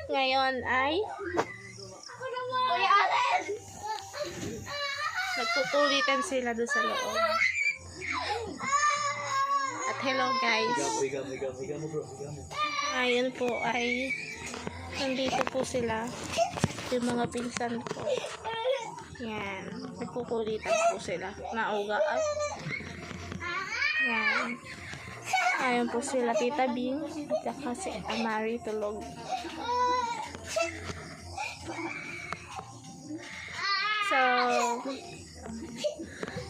Ngayon ay nagkukulitan sila doon sa loob. At hello guys. Ngayon po ay nandito po sila. Yung mga pinsan ko. Yan. Nagkukulitan po sila. Nauga at yan. Ayun po sila Tita Bing at saka si Amari tulog. So,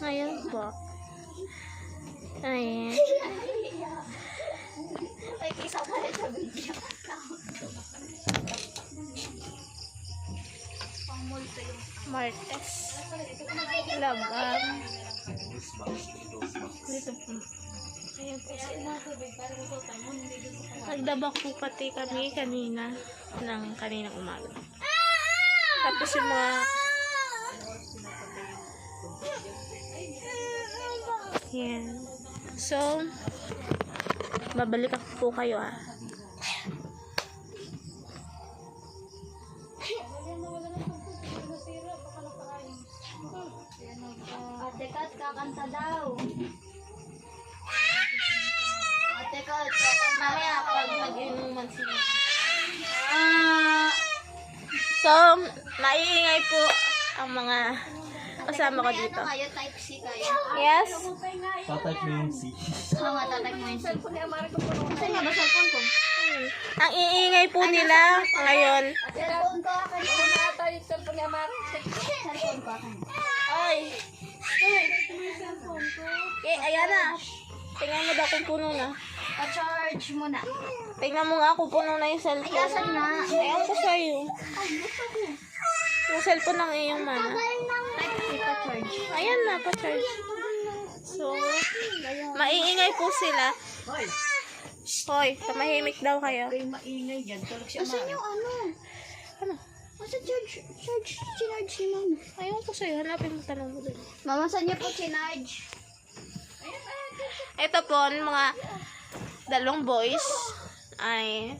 ngayon po. Ayan. Martes. Laban. Dito po. Ayan po sila. Nagdabak po pati kami kanina ng kaninang umaga. Tapos yung mga yan. So, babalik ako po kayo Ate Kat, kakanta daw. Ate Kat, mamaya pag mag-inuman sila. So, maiingay po ang mga kasama ko dito. Kayo, type C kayo. Yes? Tatype mo yung C. Oo nga, tatype mo yung C. Saan nga ba cellphone ko? Ang iingay po nila ngayon. Cellphone ko, akin. Cellphone ni Amari. Cellphone ko, akin. Ay! Okay, ayan na. Tingnan mo daw kung puno na. Pa-charge mo na. Tingnan mo nga kung puno na yung Ay, cellphone. asan na? Ayan ko sa'yo. Yung cellphone ng iyong mana. Type C, pa-charge. Ayan na, pa-charge. So, maiingay po sila. Hoy, tumahimik daw kayo. Maingay yan. Tulog siya Asan yung ano? Ano? Asan charge ni Mama? Ayun ko sa'yo. Hanapin mo tanong mo dun. Mama, saan niya po chinarge? Ito po, mga dalawang boys ay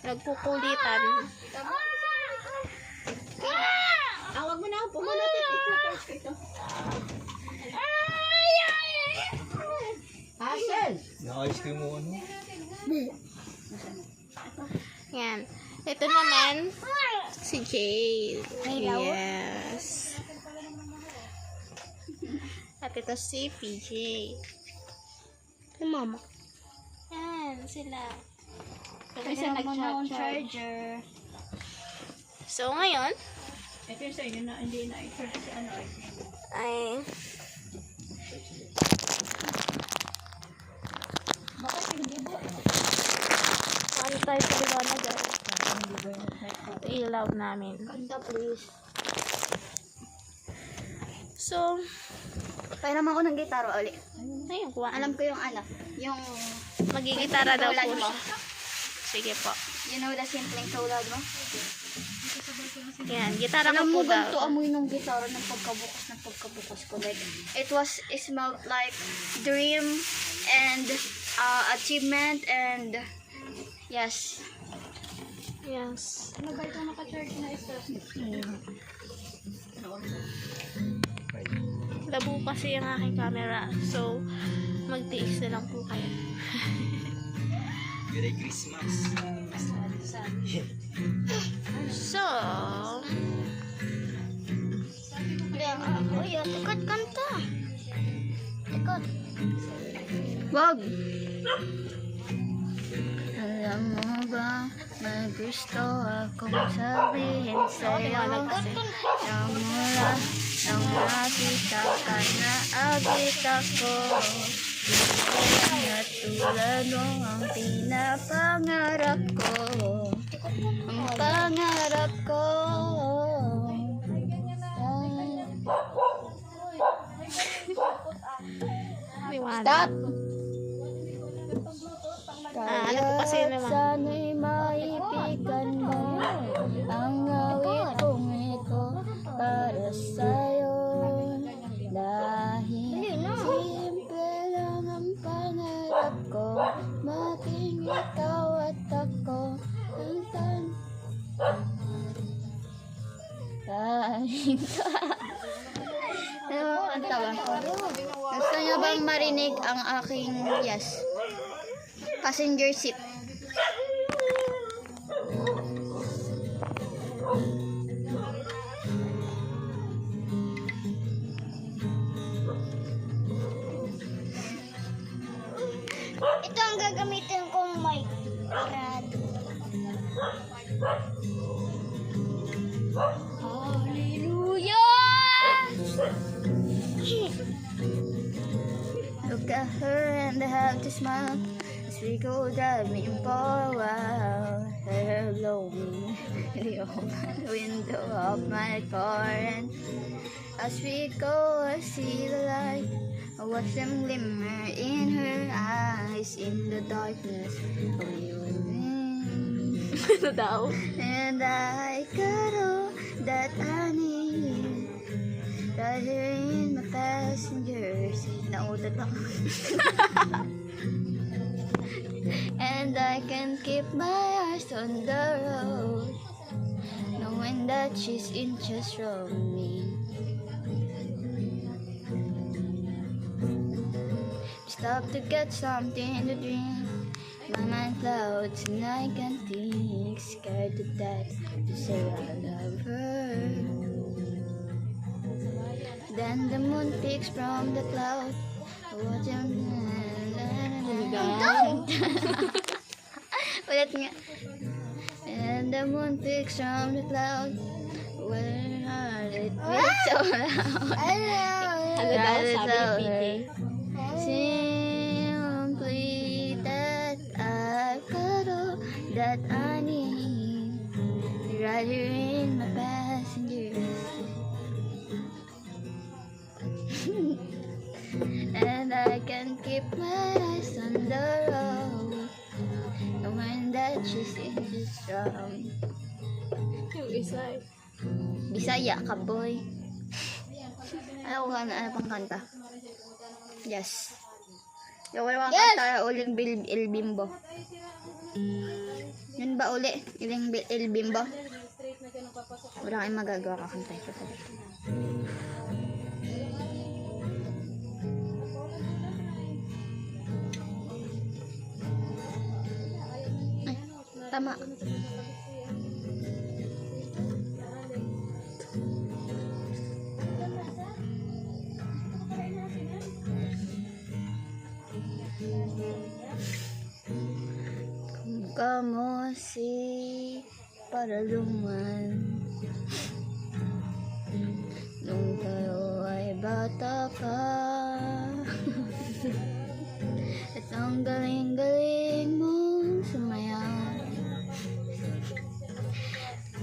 nagkukulitan. Awag mo na, pumunod ito. Hassel! Na-ice cream mo ano? Yan. Ito naman, si Jade. Yes. At ito si PJ. Si Mama. Yan, sila. Kung isa nag-charger. So, ngayon, Ito yung sa inyo na hindi na i-charge si ano ay. ay Bakit hindi ba? ano tayo sa liwanag guys. Ito ilaw namin. Kanta, please. So, Kaya naman ako ng gitara ulit. ayun, kuha. Alam ko yung ano, yung... Magigitara daw Tulad po mo. siya. Sige po. You know the simpleng tulad mo? Yan, gitara ko Alam po mo ganito daw. amoy ng gitara ng pagkabukas ko. Like, it smelled like dream and achievement and yes. Yes. Ano ba ito naka-charge na isa? Labo kasi yung aking camera. So, magtiis na lang po kayo. Merry Christmas. So, Uy, tikot kanta. Tikot. Wag. Alam mo ba, may gusto akong sabihin sa'yo. Namula nang nakita ka na agit ako. Na tulad mo ang pinapangarap ko. Ang pangarap ko. liwanag. Stop! Ano po kasi naman? Sana'y maibigan mo ang awit kong ito para sa'yo. Dahil simple lang ang pangarap ko, maging ikaw at ako ang pinto. Ano ang tawa? Gusto niyo bang marinig ang aking yes? Passenger seat. Ito ang gagamitin kong mic. Hallelujah! Look at her and I have to smile as we go driving for a while. Her blowing in the open window of my car, and as we go I see the light. I watch them glimmer in her eyes in the darkness. We were Ano daw? and I got all that I need. Right here in my passenger seat. Nautot ako. And I can keep my eyes on the road, knowing that she's inches from me. Stop to get something to drink. My mind clouds and I can't think. Scared to death to say I love her. Then the moon peeks from the cloud. Watch him. Ulit nga. And the moon peeks from the cloud. Where heart it beats so loud. Ano daw sabi ni PJ? Simply that I've got all that I need. Right here in my passenger seat. And I can keep my eyes on the road, knowing that she's inches from. Yung isa eh. Bisaya ka, boy. Ano pang kanta? Yes. Yung wala kanta, uling El Bimbo. Yun ba uli? El Bimbo? Wala kayong magagawa kakanta ito. Ay, tama. Kamo si Paraluman nung tayo ay bata pa. At ang galing-galing mong sumayaw.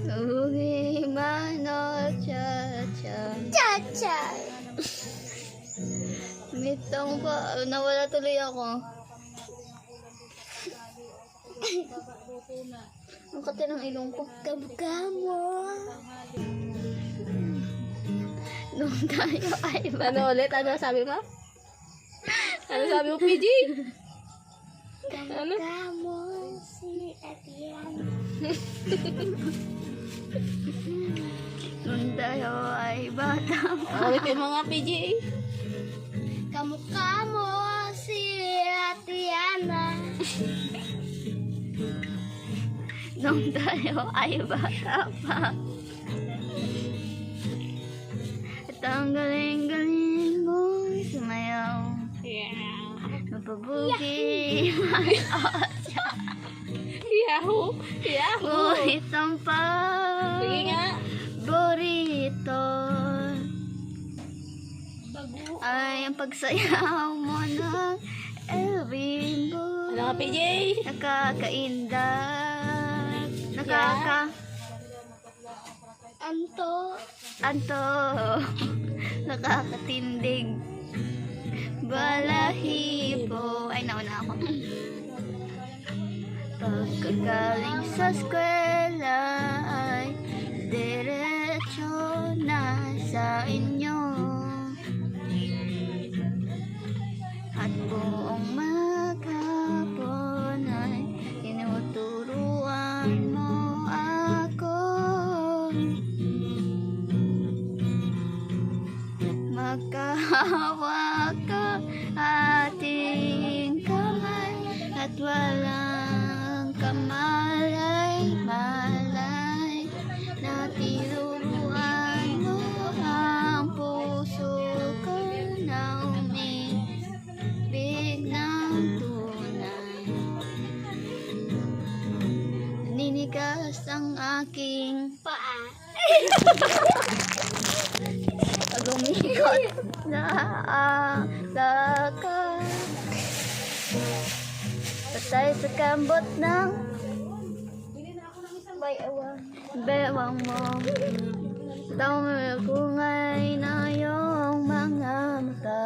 Uwi mano cha-cha. Cha-cha! Mitong pa, nawala tuloy ako. Ang kati ng ilong ko. Kabukamo. Nung tayo ay Ano ulit? Ano sabi mo? Ano sabi mo, PJ? Ano? Kabukamo si Atian. Nung tayo ay bata pa. Ulitin mo nga, PJ. Kamukamo si Atiana. Nung tayo ay bata pa. At ang galing-galing mong sumayaw. Yeah. Mapabugi. Yahoo! Yahoo! Ngunit ang Sige nga. paborito ay ang pagsayaw mo ng El Bimbo. Ano ka, PJ? Nakakaindak. Anto. Nakakatindig. Balahibo. Ay, nauna ako. Pagkagaling sa eskwela ay diretso na sa inyo. At buong maghapon ay tinuturuan mo ako. hawak ko ating kamay at walang kamalay-malay na tinuruan mo ang puso ko na umibig ng tunay. Ninigas ang aking paa. Lumikot na ang lakad. Patay sa kambot ng bewang mo. Tawag kung ay na iyong mga mata.